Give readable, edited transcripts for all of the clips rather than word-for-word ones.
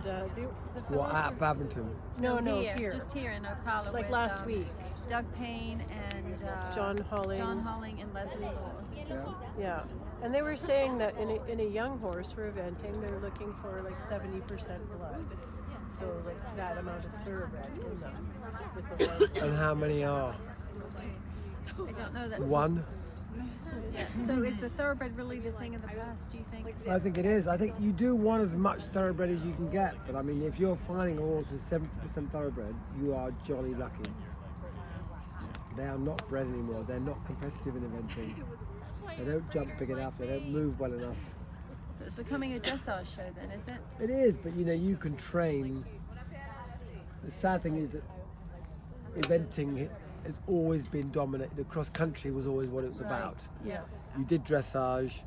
and the What, fellows at were- Badminton? No, here. Just here in Ocala. Like with, last week. Doug Payne and John Holling. and Leslie Law. Yeah. Yeah, and they were saying that in a young horse for eventing, they're looking for like 70% blood. So like that amount of thoroughbred in them. With the blood. And how many are? I don't know. That's One? Yeah. So is the thoroughbred really the thing of the past? Do you think? I think it is. I think you do want as much thoroughbred as you can get, but I mean, if you're finding a horse with 70% thoroughbred, you are jolly lucky. They are not bred anymore. They're not competitive in eventing. They don't jump big enough. They don't move well enough. So it's becoming a dressage show then, is it? It is, but you know, you can train. The sad thing is that eventing has always been dominant. The cross country was always what it was about. Yeah. You did dressage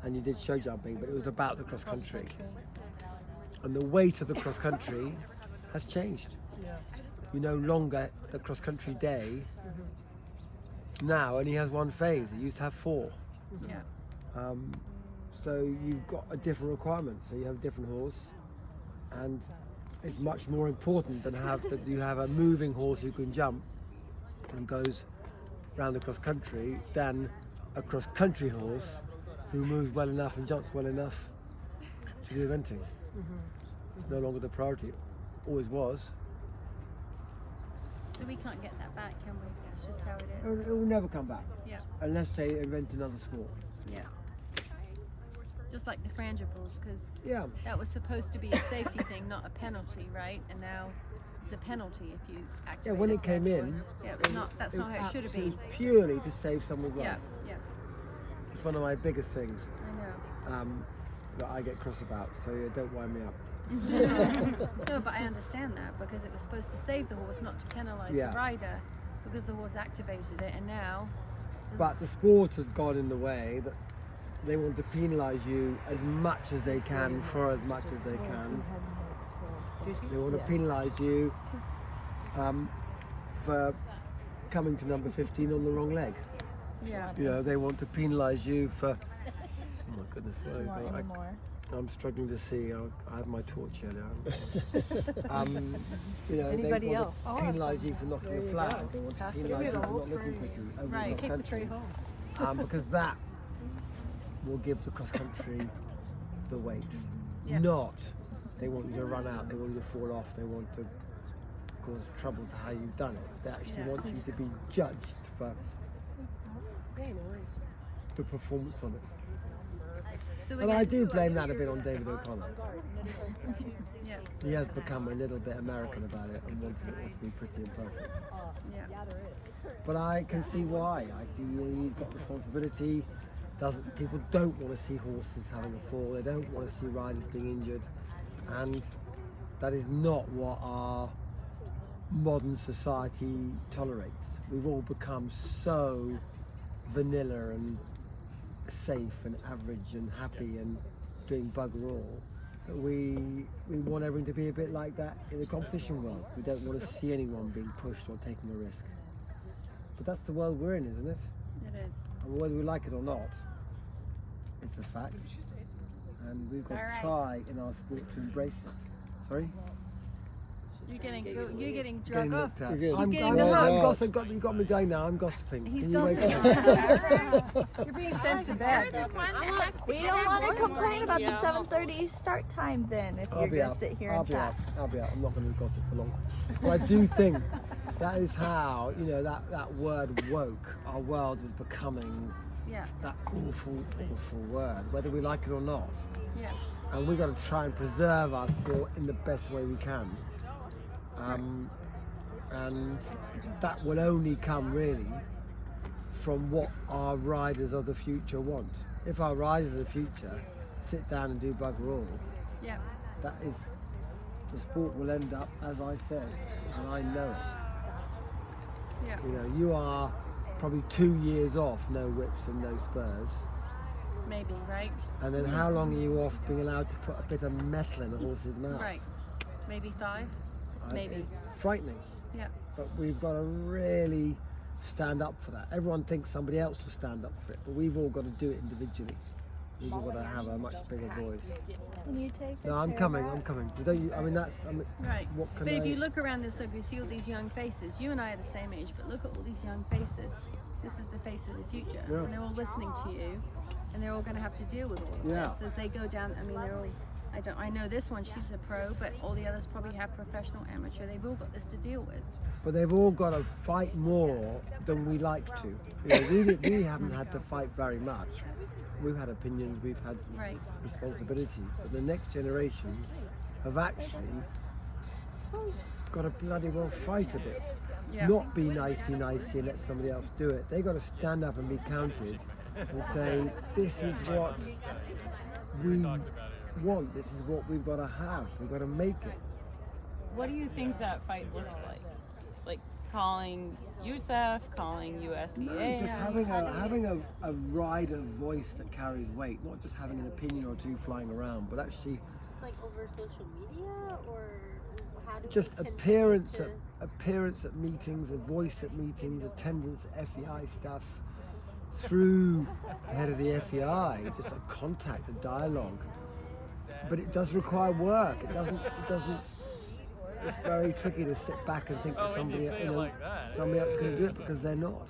and you did show jumping, but it was about the cross country. And the weight of the cross country has changed. Yeah. You no longer, the cross country day now only has one phase. It used to have four. Yeah. So you've got a different requirement. So you have a different horse, and it's much more important than that you have a moving horse who can jump and goes round the cross country than a cross country horse who moves well enough and jumps well enough to do eventing. It's no longer the priority. It always was. So we can't get that back, can we? It's just how it It is. will never come back Yeah. unless they invent another sport. Yeah. Just like the frangibles, because Yeah. that was supposed to be a safety thing, not a penalty, right? And now it's a penalty if you activate. Yeah, when a it came frangible. in, Yeah, it was not. That's not how it should have been. purely to save someone's life. Yeah. Yeah. It's one of my biggest things I know. that I get cross about, so yeah, don't wind me up. No, but I understand that because it was supposed to save the horse, not to penalise Yeah. the rider, because the horse activated it, and now. But the sport has gone in the way that they want to penalise you as much as they can for as much as they can. They want to penalise you for coming to number 15 on the wrong leg. Yeah. You know, they want to penalise you for. Oh my goodness, I'm struggling to see. I have my torch here now. You know, Anybody they else? want to penalise you for knocking There a you flag. go. They want to Pass it penalise you for around. not looking pretty over Right. the Take the country. tray home. Because that will give the cross country the weight. Yeah. Not they want you to run out, they want you to fall off, they want to cause trouble to how you've done it. They actually want you to be judged for the performance on it. So we're And I going- do blame that a bit on David O'Connor. Yeah. He has become a little bit American about it and wants it all to be pretty and perfect. Yeah. But I can see why. He's got responsibility. People don't want to see horses having a fall. They don't want to see riders being injured, and that is not what our modern society tolerates. We've all become so vanilla and safe and average and happy and doing bugger all that we want everything to be a bit like that in the competition world. We don't want to see anyone being pushed or taking a risk. But that's the world we're in, isn't it? It is. And whether we like it or not, it's a fact. And we've got to try in our sport to embrace it. Sorry? You're getting drug Getting off. looked at. You're I'm getting the hug. gossiping. You got me going now. I'm gossiping. He's Can you wait gossiping. You're being sent to bed. We don't want to complain about the 7:30 start time then if I'll you're be going out. to sit here I'll and be chat. out. I'll be out. I'm not going to gossip for long. But I do think that is how, you know, that word woke, our world is becoming Yeah. that awful, awful word, whether we like it or not. Yeah. And we've got to try and preserve our sport in the best way we can. And that will only come really from what our riders of the future want. If our riders of the future sit down and do bugger all, Yeah. that is, the sport will end up as I said, and I know it. Yeah. You know, you are probably 2 years off no whips and no spurs. Maybe, right? And then how long are you off being allowed to put a bit of metal in a horse's mouth? Right. Maybe 5. Maybe. It's frightening. Yeah. But we've got to really stand up for that. Everyone thinks somebody else will stand up for it, but we've all got to do it individually. We've got to have a much bigger voice. Can you take No, I'm coming. I'm coming. But don't you? I mean, that's. I mean, Right. what can But if I? you look around this look, you see all these young faces. You and I are the same age, but look at all these young faces. This is the face of the future. Yeah. And they're all listening to you, and they're all going to have to deal with all of Yeah. this as they go down. I mean, they're all. I know this one, she's a pro, but all the others probably have professional, amateur. They've all got this to deal with. But they've all got to fight more than we like to. You know, we haven't had to fight very much. We've had opinions, we've had Right. responsibilities, but the next generation have actually got to bloody well fight a bit. Yeah. Not be nicey and let somebody else do it. They got to stand up and be counted and say, this is what we want, this is what we've got to have, we've got to make it. What do you think that fight looks like? Like calling USAF, calling USDA? No, just having a rider voice that carries weight, not just having an opinion or two flying around, but actually Like over social media, or how do just we appearance at meetings, a voice at meetings, attendance at FEI stuff, through the head of the FEI, just a contact, a dialogue. But it does require work. It doesn't. It's very tricky to sit back and think that somebody else is going to do it, because they're not.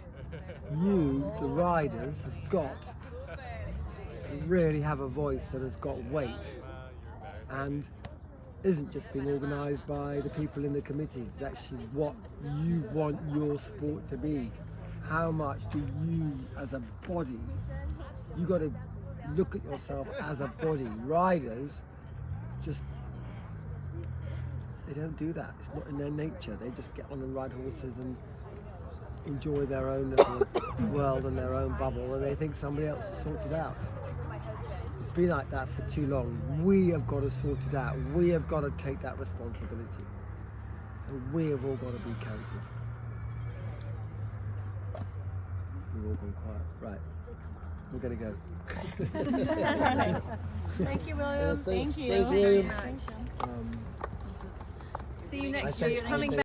You, the riders, have got to really have a voice that has got weight and isn't just being organised by the people in the committees. It's actually what you want your sport to be. How much do you, as a body, you got to look at yourself as a body. Riders just, they don't do that. It's not in their nature. They just get on and ride horses and enjoy their own little world and their own bubble, and they think somebody else has sorted it out. It's been like that for too long. We have got to sort it out. We have got to take that responsibility, and we have all got to be counted. We've all gone quiet. Right, we're going to go. Thank you, William. Thank you. Thank you very much. Um, See you I next said- year. You're coming back.